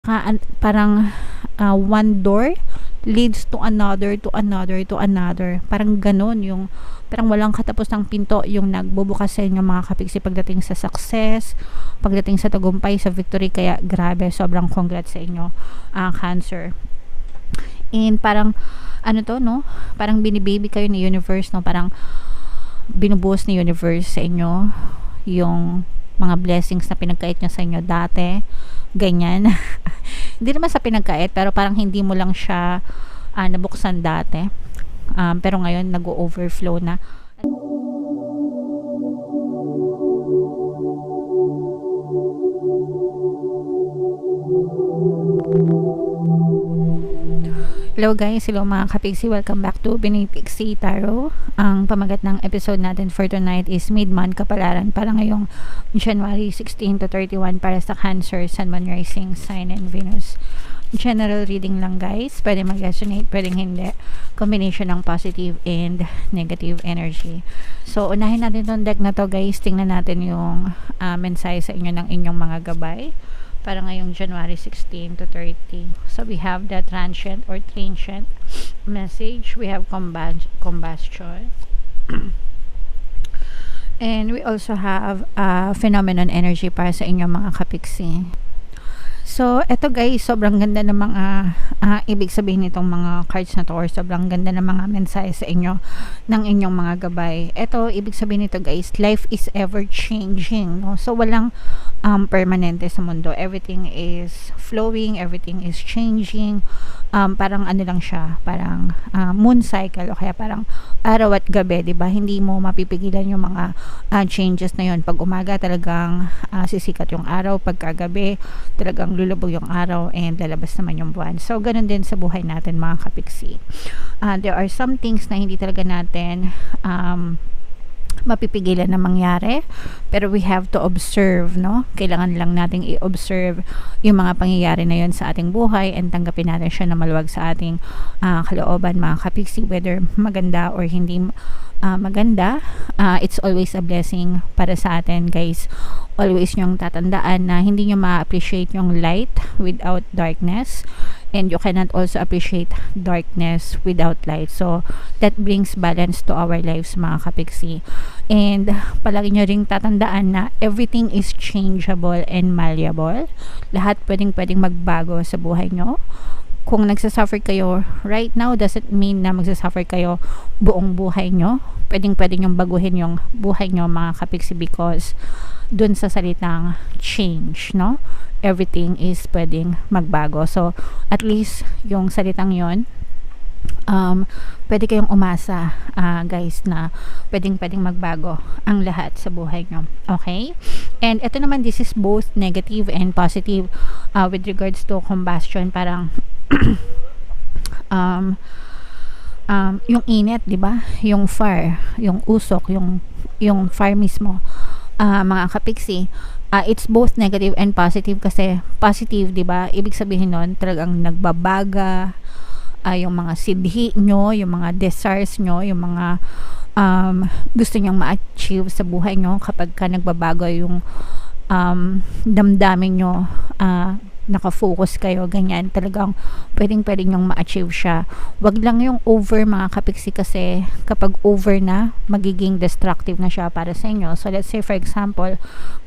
parang one door leads to another, to another, to another. Parang ganun, yung parang walang katapusang pinto yung nagbubukas sa inyo mga kapiksi pagdating sa success, pagdating sa tagumpay, sa victory. Kaya grabe, sobrang congrats sa inyo, Cancer. And parang ano to, no? Parang binibaby kayo ni universe, no? Parang binubuhos ni universe sa inyo yung mga blessings na pinagkait niya sa inyo dati, ganyan. Hindi naman sa pinagkait, pero parang hindi mo lang siya nabuksan dati, pero ngayon nag-overflow na. Hello guys, hello mga kapiksi, welcome back to Binoy Pixie Tarot. Ang pamagat ng episode natin for tonight is Mid-Month Kapalaran para ngayong January 16 to 31 para sa Cancer, Sun, Moon, Rising, Sign, and Venus. General reading lang guys, pwede mag-resonate, pwedeng hindi. Combination ng positive and negative energy. So unahin natin itong deck na to guys, tingnan natin yung mensahe sa inyo ng inyong mga gabay para ngayong January 16 to 30. So we have the transient or transient message. We have combustion. And we also have phenomenon energy para sa inyong mga kapiksi. So, eto guys, sobrang ganda ng mga ibig sabihin nitong mga cards na to, or sobrang ganda ng mga mensahe sa inyo ng inyong mga gabay. Eto, ibig sabihin nito guys, life is ever changing, no? So, walang permanente sa mundo. Everything is flowing, everything is changing. Parang ano lang siya, parang moon cycle, o kaya parang araw at gabi, diba? Hindi mo mapipigilan yung mga changes na yun. Pag umaga, talagang sisikat yung araw. Pagkagabi, talagang lulubog yung araw and lalabas naman yung buwan. So, ganun din sa buhay natin mga kapiksi. There are some things na hindi talaga natin mapipigilan na mangyari, pero we have to observe, no? Kailangan lang nating i-observe yung mga pangyayari na yun sa ating buhay and tanggapin natin siya na maluwag sa ating kalooban mga kapiksi, whether maganda or hindi maganda. It's always a blessing para sa atin guys. Always nyong tatandaan na hindi nyo ma-appreciate yung light without darkness, and you cannot also appreciate darkness without light. So that brings balance to our lives mga kapiksi. And palagi nyo ring tatandaan na everything is changeable and malleable. Lahat pwedeng magbago sa buhay nyo. Kung nagsasuffer kayo right now, doesn't mean na magsasuffer kayo buong buhay nyo. Pwedeng yung baguhin yung buhay nyo mga kapiksi, because dun sa salitang change, no? Everything is pwedeng magbago. So at least yung salitang yon, pwede kayong umasa guys na pwedeng magbago ang lahat sa buhay nyo. Okay? And ito naman, this is both negative and positive with regards to combustion. Parang yung init, di ba? Yung fire, yung usok, yung fire mismo, mga kapiksi. It's both negative and positive, kasi positive, di ba? Ibig sabihin nun, talagang nagbabaga yung mga sidhi nyo, yung mga desires nyo, yung mga gusto nyong ma-achieve sa buhay nyo. Kapag ka nagbabago yung damdamin nyo, nakafocus kayo, ganyan, talagang pwedeng nyong ma-achieve siya. Wag lang yung over mga kapiksi, kasi kapag over na, magiging destructive na siya para sa inyo. So let's say for example,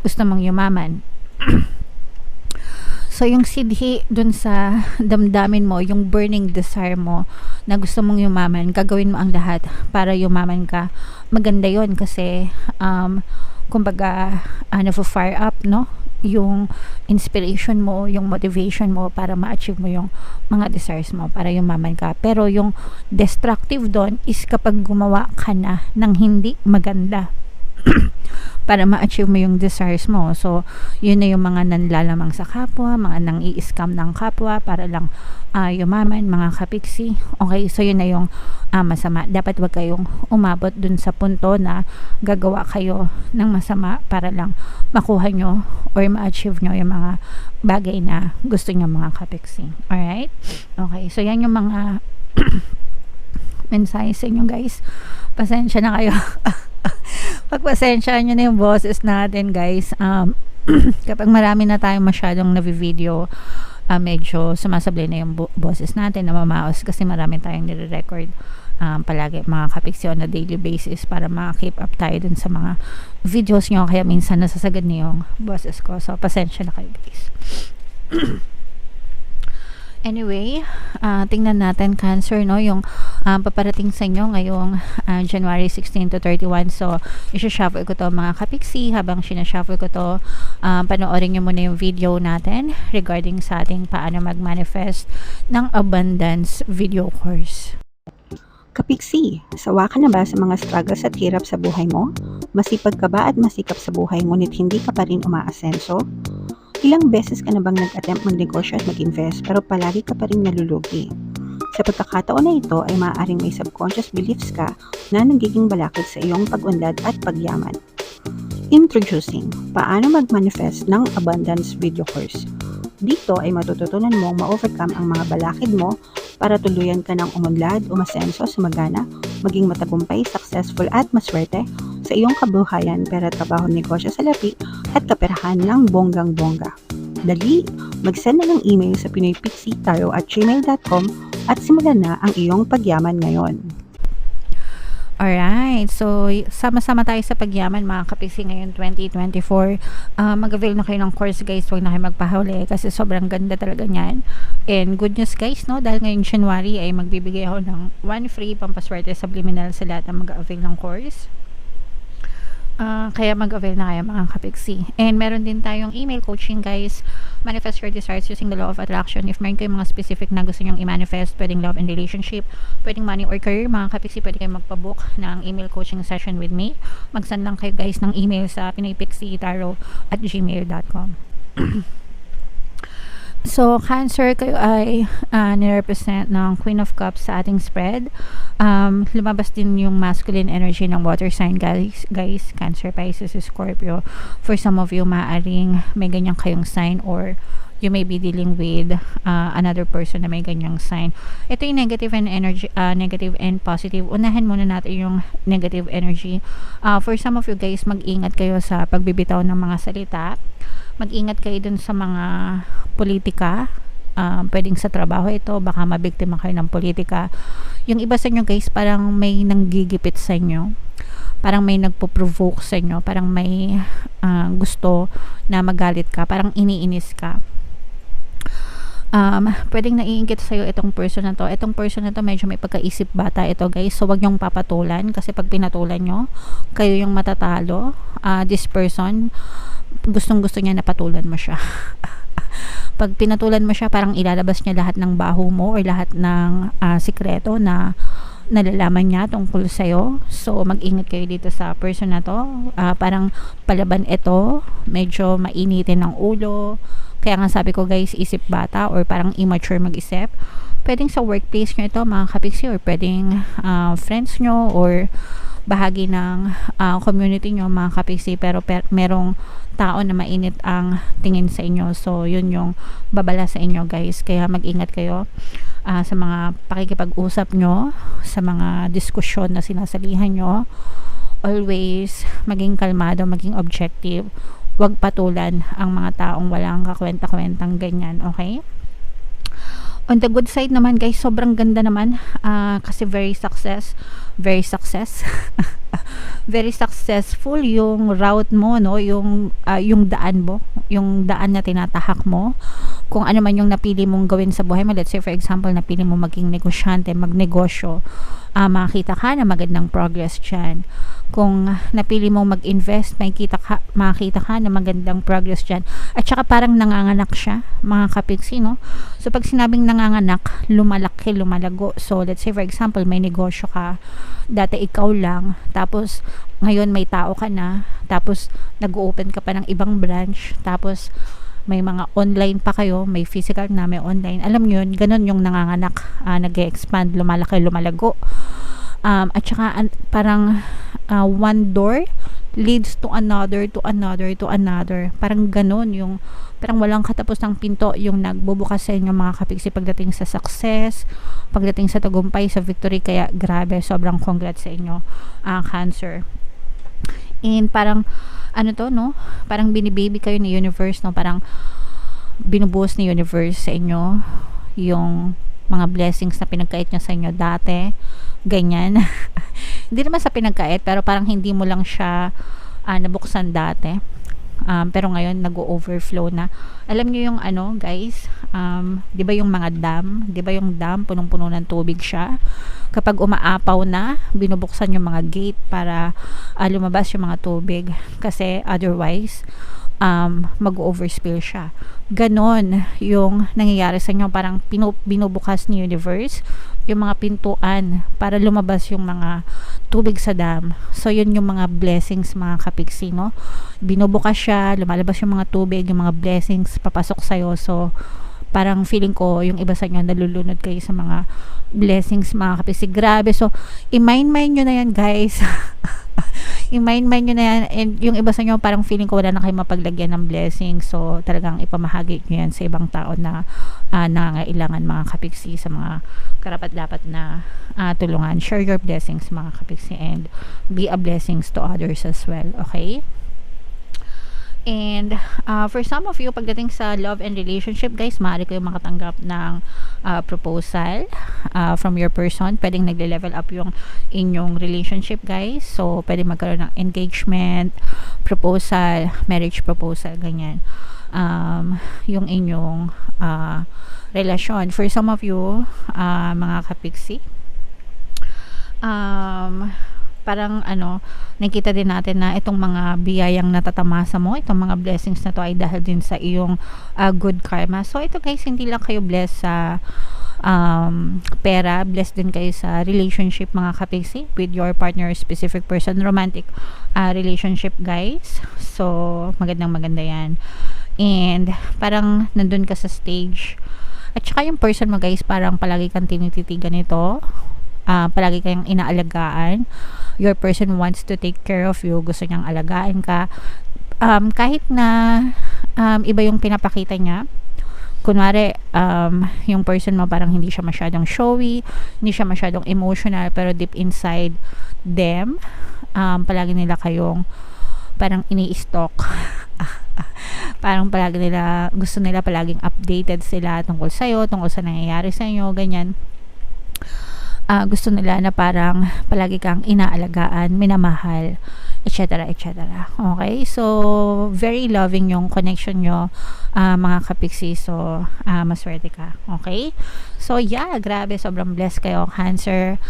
gusto mong yumaman. So yung sidhi dun sa damdamin mo, yung burning desire mo na gusto mong yumaman, gagawin mo ang lahat para yumaman ka. Maganda yon, kasi kumbaga na-fire up, no? Yung inspiration mo, yung motivation mo para ma-achieve mo yung mga desires mo, para yumaman ka. Pero yung destructive doon is kapag gumawa ka na ng hindi maganda para ma-achieve mo yung desires mo. So yun na yung mga nanlalamang sa kapwa, mga nang i-scam ng kapwa para lang yumaman mga kapiksi. Okay, so yun na yung masama. Dapat wag kayong umabot dun sa punto na gagawa kayo ng masama para lang makuha nyo or ma-achieve nyo yung mga bagay na gusto nyo mga kapiksi. Alright? Okay, so yan yung mga mensahe sa inyo guys. Pasensya na kayo. Pagpasensya nyo na yung boses natin guys. Kapag marami na tayong masyadong navi-video, medyo sumasablay na yung boses natin, namamaos kasi marami tayong nire-record palagi mga kapiksi on a daily basis para ma-keep up tayo dun sa mga videos nyo, kaya minsan nasasagad na yung boses ko, so pasensya na kayo guys. Anyway, tingnan natin Cancer, no, yung paparating sa inyo ngayong January 16 to 31. So, isa-shuffle ko to mga kapiksi. Habang sinashuffle ko to, panoorin nyo muna yung video natin regarding sa ating paano mag-manifest ng abundance video course. Kapiksi, sawa ka na ba sa mga struggles at hirap sa buhay mo? Masipag ka ba at masikap sa buhay ngunit hindi ka pa rin umaasenso? Ilang beses ka na bang nag-attempt magnegosyo at mag-invest pero palagi ka pa rin nalulugi? Sa pagkakataon na ito ay maaaring may subconscious beliefs ka na nagiging balakid sa iyong pag-unlad at pagyaman. Introducing, paano mag-manifest ng abundance video course. Dito ay matututunan mong ma-overcome ang mga balakid mo para tuluyan ka ng umunlad, umasenso, sumagana, maging matagumpay, successful at maswerte sa iyong kabuhayan, pera, trabaho, negosyo, salapi at kaperahan ng bonggang-bongga. Dali, mag-send na ng email sa pinoypixitaro@gmail.com at simulan na ang iyong pagyaman ngayon. Alright, so sama-sama tayo sa pagyaman mga kapiksi ngayon 2024. Mag-avail na kayo ng course guys, huwag na kayo magpahuli kasi sobrang ganda talaga niyan. And good news guys, no, dahil ngayong January ay magbibigay ako ng 1 free pampaswerte subliminal sa lahat ng mag-avail ng course. Kaya mag-avail na kayo mga kapiksi. And meron din tayong email coaching guys. Manifest your desires using the law of attraction. If meron kayong mga specific na gusto nyong i-manifest, pwedeng love and relationship, pwedeng money or career, mga kapiksi, pwede kayong magpabook ng email coaching session with me. Mag-send lang kayo guys ng email sa pinoypixitaro@gmail.com. So, Cancer, kayo ay nirepresent ng Queen of Cups sa ating spread. Lumabas din yung masculine energy ng water sign, guys. Cancer, Pisces, Scorpio. For some of you, maaaring may ganyang kayong sign or you may be dealing with another person na may ganyang sign. Ito yung negative and energy, negative and positive. Unahin muna natin yung negative energy. For some of you guys, mag-ingat kayo sa pagbibitaw ng mga salita. Mag-ingat kayo dun sa mga politika. Pwedeng sa trabaho ito, baka mabiktima kayo ng politika. Yung iba sa inyo guys, parang may nanggigipit sa inyo. Parang may nagpo-provoke sa inyo. Parang may gusto na magalit ka. Parang iniinis ka. Pwedeng naiingit sa'yo itong person na to. Itong person na to medyo may pagkaisip bata ito guys. So wag nyong papatulan kasi pag pinatulan nyo, kayo yung matatalo. This person, gustong-gusto niya na patulan mo siya. Pag pinatulan mo siya, parang ilalabas niya lahat ng baho mo or lahat ng sikreto na nalalaman niya tungkol sa'yo. So mag-ingat kayo dito sa person na to. Parang palaban ito, medyo mainitin ng ulo. Kaya nga sabi ko guys, isip bata or parang immature mag-isip. Pwedeng sa workplace nyo ito mga kapiksi, or pwedeng friends nyo or bahagi ng community nyo mga kapiksi, pero merong tao na mainit ang tingin sa inyo. So yun yung babala sa inyo guys. Kaya mag-ingat kayo sa mga pakikipag-usap nyo, sa mga diskusyon na sinasalihan nyo. Always maging kalmado, maging objective. Huwag patulan ang mga taong walang kakwenta-kwentang ganyan, okay? On the good side naman guys, sobrang ganda naman kasi very successful yung route mo, no, yung daan mo, yung daan na tinatahak mo. Kung ano man yung napili mong gawin sa buhay mo, let's say for example, napili mo maging negosyante, magnegosyo, makita ka na magandang progress dyan. Kung napili mo mag-invest, makikita ka na magandang progress dyan. At saka parang nanganganak siya, mga kapiksi, no? So pag sinabing nanganganak, lumalaki, lumalago. So let's say for example, may negosyo ka, dati ikaw lang, tapos ngayon may tao ka na, tapos nag-open ka pa ng ibang branch, tapos may mga online pa kayo, may physical na, may online. Alam nyo yun, ganun yung nanganganak, nag-expand, lumalaki, lumalago. At saka parang one door leads to another, to another, to another. Parang ganun yung, parang walang katapos ng pinto yung nagbubukas sa inyo mga kapiksi pagdating sa success, pagdating sa tagumpay, sa victory. Kaya grabe, sobrang congrats sa inyo, Cancer. And parang ano to, no, parang binibaby kayo ni universe, no, parang binubuhos ni universe sa inyo yung mga blessings na pinagkait niya sa inyo dati, ganyan. Hindi naman sa pinagkait, pero parang hindi mo lang siya nabuksan dati. Pero ngayon nag-overflow na. Alam niyo yung ano, guys, 'di ba yung mga dam, 'di ba yung dam punong-puno ng tubig siya. Kapag umaapaw na, binubuksan yung mga gate para lumabas yung mga tubig kasi otherwise mag-overspill siya. Ganon yung nangyayari sa inyo, parang binubukas ni universe yung mga pintuan para lumabas yung mga tubig sa dam. So yun yung mga blessings, mga kapiksi, no? Binubukas siya, lumalabas yung mga tubig, yung mga blessings papasok sa'yo. So parang feeling ko yung iba sa inyo nalulunod kayo sa mga blessings, mga kapiksi. Grabe. So i-mind nyo na yan, guys. i-mind nyo na yan. And yung iba sa inyo parang feeling ko wala na kayo mapaglagyan ng blessing. So talagang ipamahagi nyo yan sa ibang tao na nangangailangan, mga kapiksi, sa mga karapat-dapat na tulungan. Share your blessings, mga kapiksi, and be a blessings to others as well. Okay? And for some of you, pagdating sa love and relationship, guys, maaari kayo makatanggap ng proposal from your person. Pwedeng nagle-level up yung inyong relationship, guys. So pwede magkaroon ng engagement proposal, marriage proposal, ganyan. Yung inyong relasyon. For some of you, mga kapiksi, parang nakita din natin na itong mga biyayang natatamasa mo, itong mga blessings na to ay dahil din sa iyong good karma. So ito, guys, hindi lang kayo blessed sa pera, blessed din kayo sa relationship, mga kapiksi, with your partner, specific person, romantic relationship, guys. So maganda yan. And parang nandun ka sa stage, at saka yung person mo, guys, parang palagi kang tinititigan ito, palagi kayong inaalagaan. Your person wants to take care of you, gusto niyang alagaan ka, kahit na iba yung pinapakita niya. Kunwari, yung person mo parang hindi siya masyadong showy, hindi siya masyadong emotional, pero deep inside them, palagi nila kayong parang ini-stalk. Parang palagi nila, gusto nila palaging updated sila tungkol sa'yo, tungkol sa nangyayari sa inyo, ganyan. Gusto nila na parang palagi kang inaalagaan, minamahal, etc. etc. Okay? So very loving yung connection nyo, mga kapiksi. So maswerte ka. Okay? So yeah, grabe, sobrang blessed kayo, Cancer.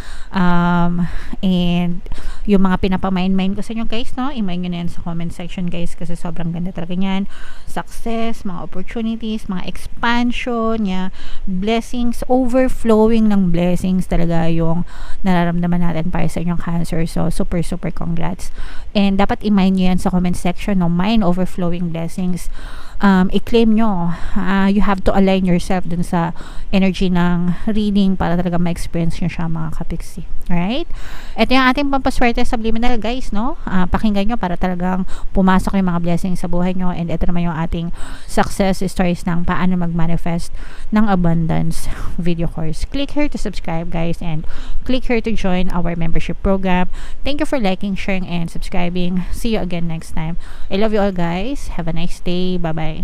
And yung mga pinapamain-main ko sa inyo, guys, no? I-main nyo na yan sa comment section, guys, kasi sobrang ganda talaga yan. Success, mga opportunities, mga expansion, blessings, overflowing ng blessings talaga yung nararamdaman natin para sa inyong Cancer. So super congrats. And dapat i-main nyo yan sa comment section, no? Mine overflowing blessings. I-claim nyo. You have to align yourself dun sa energy ng reading para talaga ma-experience nyo siya, mga kapiksi. Alright? Ito yung ating pampaswerte subliminal, guys, no? Pakinggan nyo para talagang pumasok yung mga blessings sa buhay nyo. And ito naman yung ating success stories ng paano mag-manifest ng abundance video course. Click here to subscribe, guys, and click here to join our membership program. Thank you for liking, sharing, and subscribing. See you again next time. I love you all, guys. Have a nice day. Bye-bye.